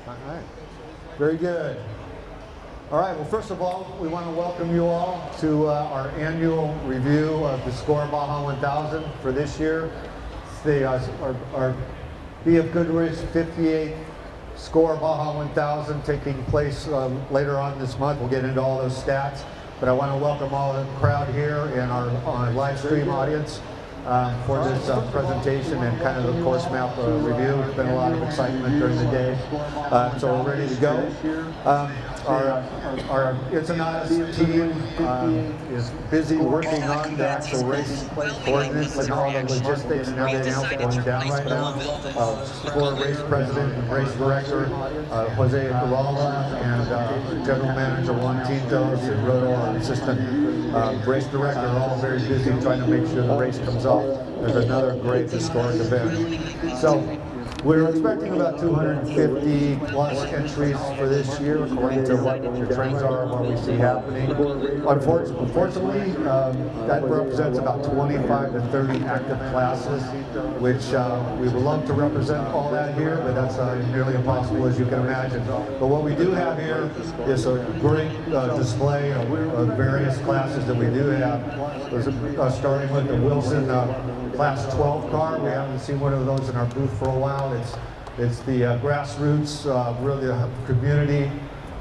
All right. Very good. All right, well, first of all, we want to welcome you all to our annual review of the SCORE Baja 1000 for this year. It's the, our BFGoodrich 58th SCORE Baja 1000 taking place later on this month. We'll get into all those stats, but I want to welcome all the crowd here and our live stream audience for this presentation and kind of the course map review. There's been a lot of excitement during the day, so we're ready to go. Our It's-A-Not team is busy working on the actual race coordinates and all the logistics and everything else going down right now. SCORE race president and race director Jose Uralda and general manager Juan Tintos and Rodo, our assistant race director, are all very busy trying to make sure the race comes off. There's another great historic event. So we're expecting about 250 plus entries for this year, according to what the trends are and what we see happening. Unfortunately, that represents about 25 to 30 active classes, which we would love to represent all that here, but that's nearly impossible, as you can imagine. But what we do have here is a great display of various classes that we do have, starting with the Wilson Class 12 car. We haven't seen one of those in our booth for a while. It's the grassroots, really the community,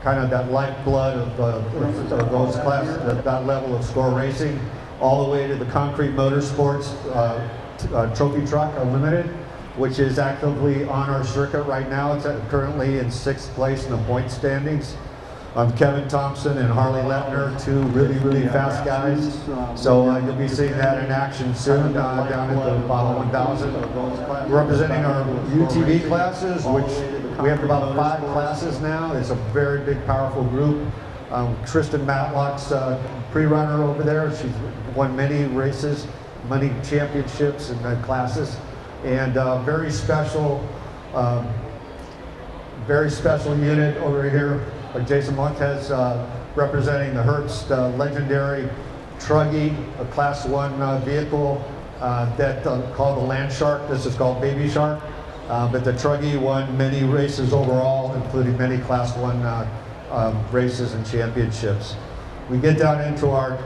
kind of that lifeblood of those classes, that level of SCORE racing, all the way to the Concrete Motorsports Trophy Truck Unlimited, which is actively on our circuit right now. It's currently in 6th place in the point standings. Kevin Thompson and Harley Lepner, two really fast guys. So you'll be seeing that in action soon down at the Baja 1000. Representing our UTV classes, which we have about 5 classes now. It's a very big, powerful group. Tristan Matlock's pre-runner over there. She's won many races, many championships and classes, and very special unit over here. Jason Montes representing the Hertz legendary Truggy, a Class 1 vehicle that called the Land Shark. This is called Baby Shark. But the Truggy won many races overall, including many Class 1 races and championships. We get down into our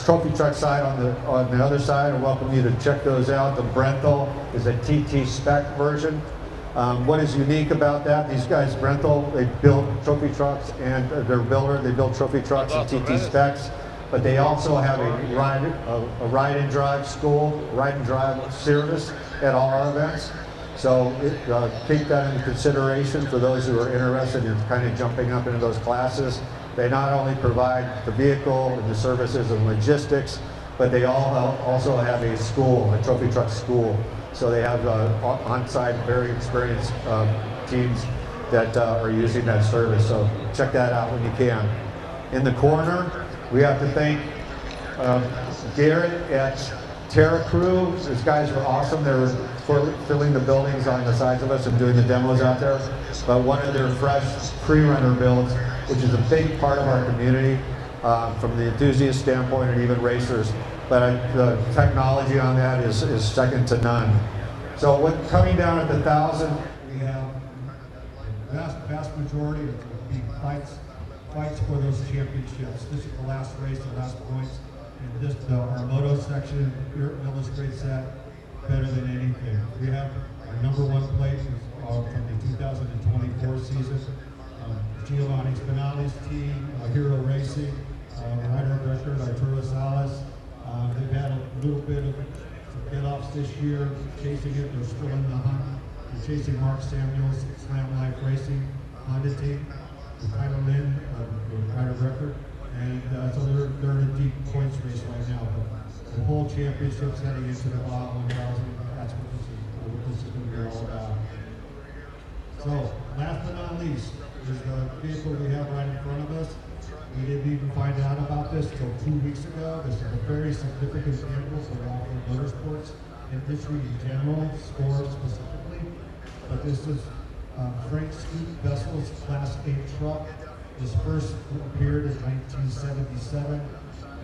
trophy truck side on the other side. I welcome you to check those out. The Brenthal is a TT spec version. What is unique about that? These guys, Brenthal, they build trophy trucks, and they're a builder. They build trophy trucks and TT specs, but they also have a ride and drive school, ride and drive service at all our events. So take that into consideration for those who are interested in kind of jumping up into those classes. They not only provide the vehicle and the services and logistics, but they also have a school, a trophy truck school. So they have on-site, very experienced teams that are using that service. So check that out when you can. In the corner, we have to thank Garrett at Terra Crew. These guys were awesome. They were filling the buildings on the sides of us and doing the demos out there. But one of their fresh pre-runner builds, which is a big part of our community from the enthusiast standpoint and even racers. But the technology on that is second to none. So coming down at the 1000, we have the vast majority of the fights for those championships. This is the last race, the last points, and this our moto section illustrates that better than anything. We have our #1 place from the 2024 season. Giovanni Spinelli's team, Hero Racing, rider of record Arturo Salas. They've had a little bit of some get-offs this year, chasing it. They're still in the hunt. They're chasing Mark Samuels, Slam Life Racing, Honda team, with Tyler Lynn, rider of record. And so they're in a deep points race right now. But the whole championship's heading into the Baja 1000. That's what this is going to be all about. So, last but not least, is the vehicle we have right in front of us. We didn't even find out about this until 2 weeks ago. This is a very significant vehicle for the off-road motorsports industry in general, SCORE specifically. But this is Frank Scoot Vessel's Class 8 truck. This first appeared in 1977,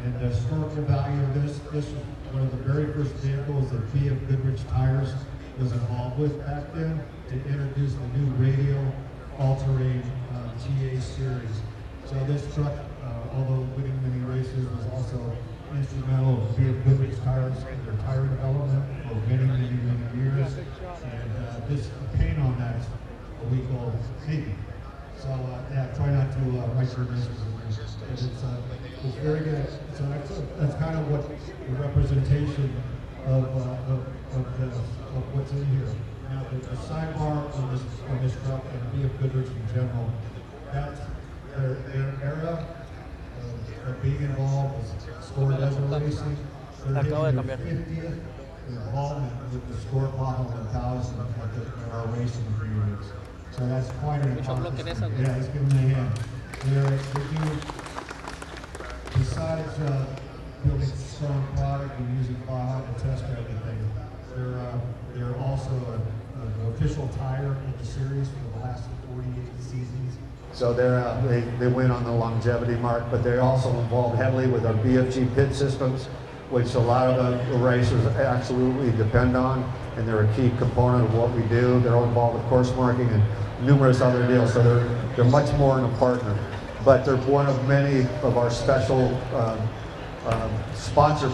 and the historical value of this is one of the very first vehicles that BFGoodrich Tires was involved with back then to introduce the new radial series. So this truck, although winning many races, was also instrumental in BFGoodrich Tires in their tire development for many years. And this paint on that is what we call Navy. So yeah, try not to micromanage it. It's very good. So that's kind of what the representation of what's in here. Now the sidebar on this truck and BFGoodrich in general, that's their era of being involved with SCORE BAJA racing. They're hitting their 50th involvement with the SCORE BAJA 1000 in our racing periods. So that's quite an accomplishment. Yeah, let's give them a hand. They do, besides building strong product and using Baja to test everything, they're also an official tire in the series for the last 48 seasons. So they win on the longevity mark, but they're also involved heavily with our BFG pit systems, which a lot of the racers absolutely depend on, and they're a key component of what we do. They're involved with course marking and numerous other deals, so they're much more than a partner. But they're one of many of our special sponsor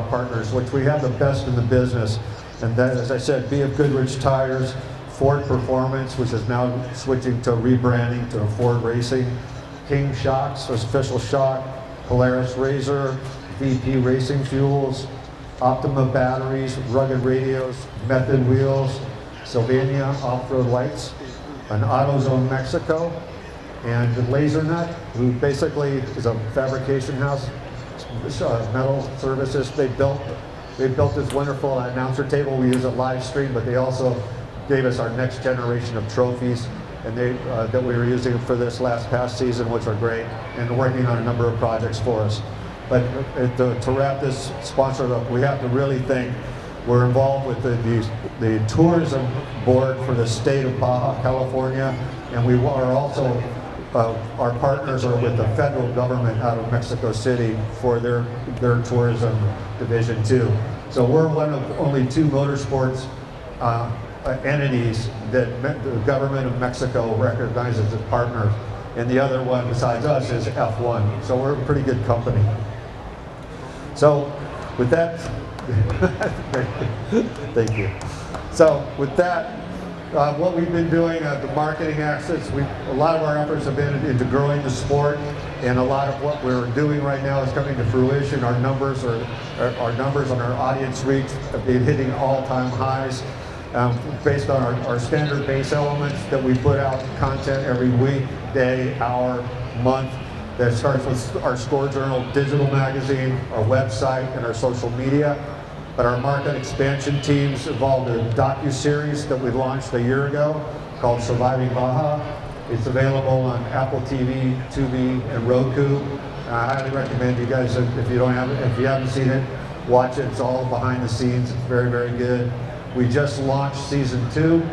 partners, which we have the best in the business. And that, as I said, BFGoodrich Tires, Ford Performance, which is now switching to rebranding to Ford Racing, King Shocks, official shock, Polaris Razor, VP Racing Fuels, Optima Batteries, Rugged Radios, Method Wheels, Sylvania Off-Road Lights, an AutoZone Mexico, and Laser Nut, who basically is a fabrication house, metal services. They built this wonderful announcer table. We use it live stream, but they also gave us our next generation of trophies, and that we were using for this past season, which are great, and working on a number of projects for us. But to wrap this sponsor up, we have to really think we're involved with the tourism board for the state of Baja California, and we are also our partners are with the federal government out of Mexico City for their tourism division too. So we're one of only 2 motorsports entities that the government of Mexico recognizes as partners, and the other one besides us is F1. So we're a pretty good company. So with that, thank you. So with that, what we've been doing, the marketing assets, a lot of our efforts have been into growing the sport, and a lot of what we're doing right now is coming to fruition. Our numbers on our audience reach have been hitting all-time highs. Based on our standard base elements that we put out content every week, day, hour, month. That starts with our SCORE Journal digital magazine, our website, and our social media. But our market expansion teams involved in a docu-series that we launched a year ago called Surviving Baja. It's available on Apple TV, Tubi, and Roku. I highly recommend you guys, if you haven't seen it, watch it. It's all behind the scenes. It's very, very good. We just launched season 2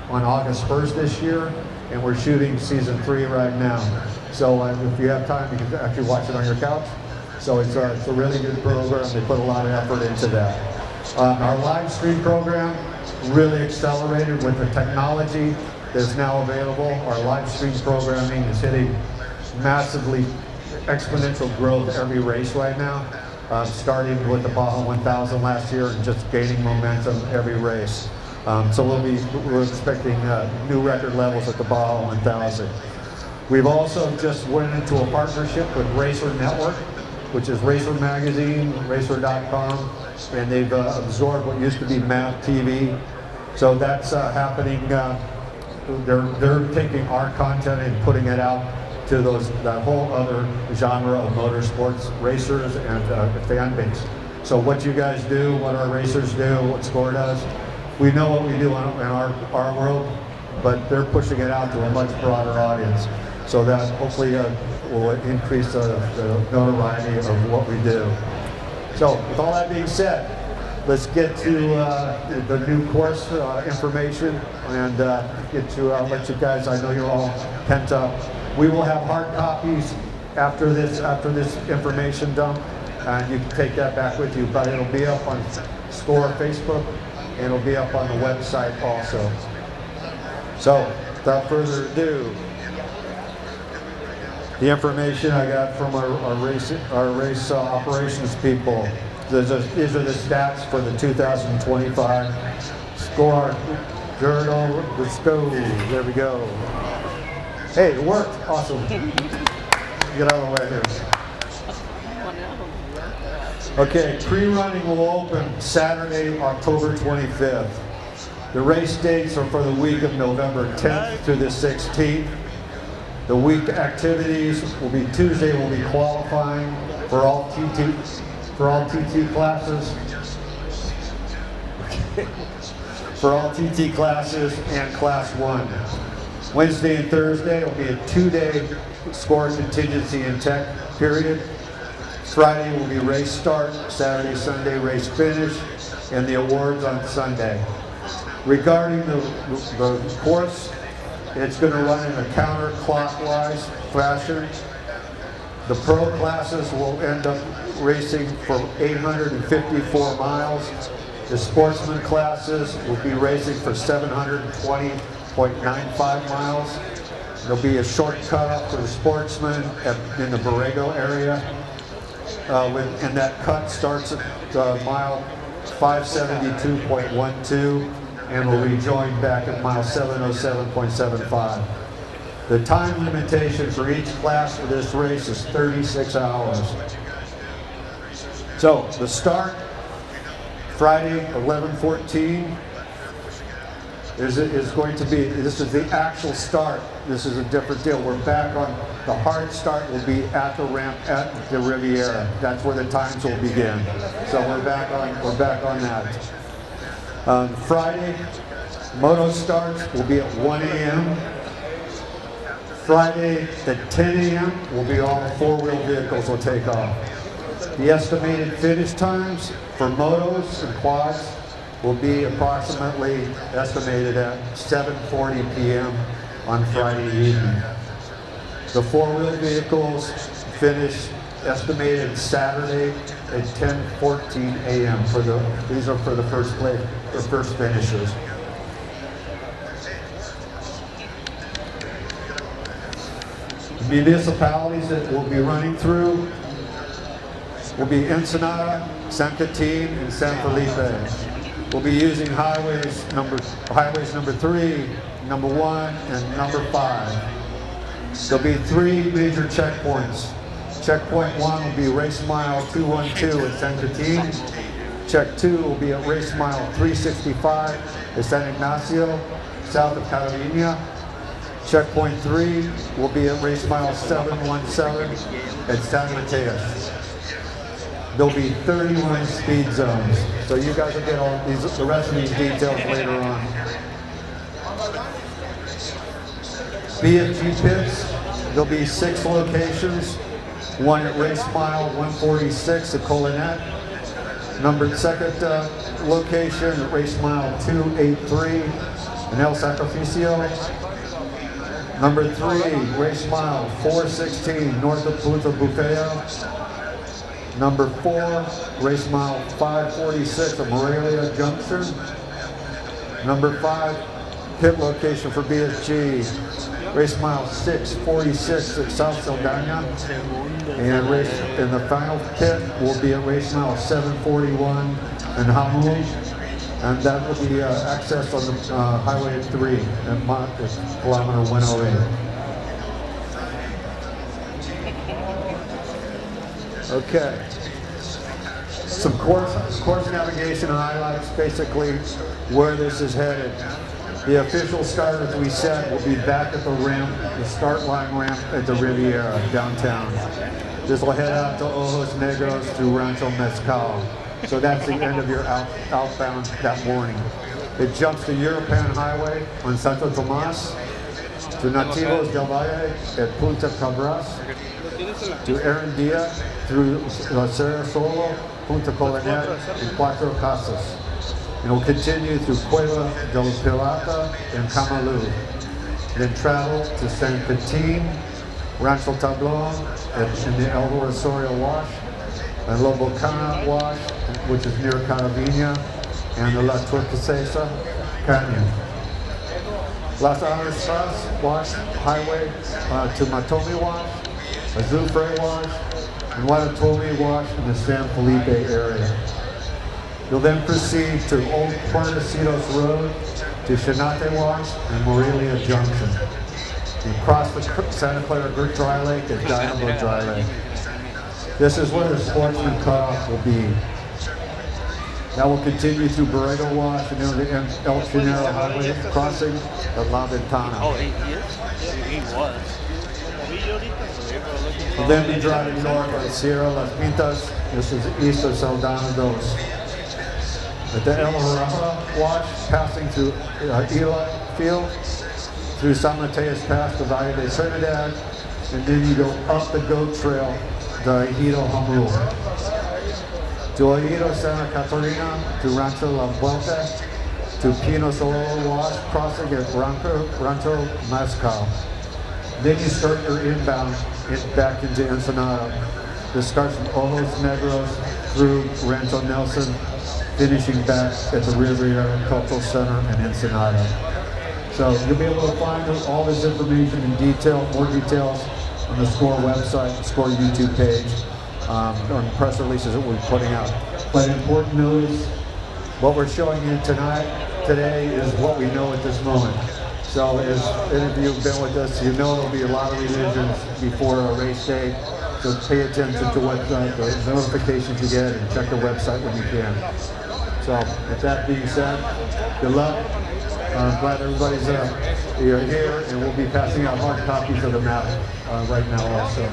on August 1st this year, and we're shooting season 3 right now. So if you have time, you can actually watch it on your couch. So it's a really good program. They put a lot of effort into that. Our live stream program really accelerated with the technology that's now available. Our live stream programming is hitting massively exponential growth every race right now. Starting with the Baja 1000 last year and just gaining momentum every race. So we're expecting new record levels at the Baja 1000. We've also just went into a partnership with Racer Network, which is Racer Magazine, Racer.com, and they've absorbed what used to be Mav TV. So that's happening. They're taking our content and putting it out to that whole other genre of motorsports racers and fan base. So what you guys do, what our racers do, what SCORE does, we know what we do in our world, but they're pushing it out to a much broader audience. So that hopefully will increase the notoriety of what we do. So with all that being said, let's get to the new course information and let you guys, I know you're all pent up. We will have hard copies after this information dump, and you can take that back with you, but it'll be up on SCORE Facebook, and it'll be up on the website also. So, without further ado, The information I got from our race operations people. These are the stats for the 2025 SCORE Journal. Let's go. There we go. Hey, it worked. Awesome. Get out of the way here. Okay, pre-running will open Saturday, October 25th. The race dates are for the week of November 10th through the 16th. The week activities will be Tuesday will be qualifying for all TT classes. For all TT classes and Class 1. Wednesday and Thursday will be a 2-day SCORE contingency and tech period. Friday will be race start, Saturday, Sunday race finish, and the awards on Sunday. Regarding the course, it's going to run in a counterclockwise fashion. The pro classes will end up racing for 854 miles. The sportsman classes will be racing for 720.95 miles. There'll be a short cutoff for the sportsmen in the Borrego area. And that cut starts at mile 572.12 and will rejoin back at mile 707.75. The time limitation for each class for this race is 36 hours. So the start, Friday, 11:14, is going to be, this is the actual start. This is a different deal. We're back on, the hard start will be at the ramp at the Riviera. That's where the times will begin. So we're back on that. Friday, moto starts will be at 1 a.m. Friday at 10 a.m. will be all four-wheel vehicles will take off. The estimated finish times for motos and quads will be approximately estimated at 7:40 p.m. on Friday evening. The four-wheel vehicles finish estimated Saturday at 10:14 a.m. These are for the first finishers. The municipalities that we'll be running through will be Ensenada, San Quintin, and San Felipe. We'll be using highways number 3, number 1, and number 5. There'll be 3 major checkpoints. Checkpoint 1 will be race mile 212 at San Quintin. Check 2 will be at race mile 365 at San Ignacio, south of Carolina. Checkpoint 3 will be at race mile 717 at San Mateos. There'll be 31 speed zones. So you guys will get all the rest of these details later on. BFG pits, there'll be 6 locations. One at race mile 146 at Colinet. Second location at race mile 283 in El Sacrificio. Number 3, race mile 416 north of Punta Bufeo. Number 4, race mile 546 of Morelia Junction. Number 5, pit location for BFG, race mile 646 at South Saldana. And the final pit will be at race mile 741 in Jamul. And that will be accessed on the Highway 3 at kilometer 108. Okay. Some course navigation highlights, basically where this is headed. The official start, as we said, will be back at the ramp, the start line ramp at the Riviera downtown. This will head out to Ojos Negros through Rancho Mezcal. So that's the end of your outbound that morning. It jumps to European Highway on Santo Tomas, to Nativos del Valle at Punta Cabras, to Erendia through Cerro Solo, Punta Colinet, and Cuatro Casas. And will continue through Cueva del Pirata and Camalu. Then travel to San Quintin, Rancho Tablon, in the El Rosario Wash, and La Bocana Wash, which is near Caravina, and the La Turquesa Canyon. Las Arestas Wash Highway to Matomi Wash, Azufre wash, and Guadatome wash in the San Felipe area. You'll then proceed to Old Puertecitos Road, to Chinate Wash, and Morelia Junction. You cross the Santa Clara Dry Lake at Dynamo Dry Lake. This is where the sportsman cutoff will be. Now we'll continue through Barreto Wash and then the El Chinero Highway crossing at La Ventana. Oh, he is? He was. We'll then be driving north on Sierra Las Pintas. This is east of Saldana Dos. At the El Jarama Wash, passing through Ela Field, through San Mateos Pass to Valle de Trinidad, and then you go up the goat trail to Ejido Hamul. To Ejido Santa Catarina, to Rancho La Vuelta, to Pino Sololo Wash, crossing at Rancho Mascal. Then you start your inbound back into Ensenada. This starts from Ojos Negros through Rancho Nelson, finishing back at the Riviera Cultural Center in Ensenada. So you'll be able to find all this information in detail, more details on the SCORE website, the SCORE YouTube page, on press releases that we're putting out. But important news, what we're showing you today is what we know at this moment. So as any of you have been with us, you know there'll be a lot of revisions before our race day. So pay attention to what the notifications you get and check the website when you can. So with that being said, good luck. I'm glad everybody's here, and we'll be passing out hard copies of the map right now also.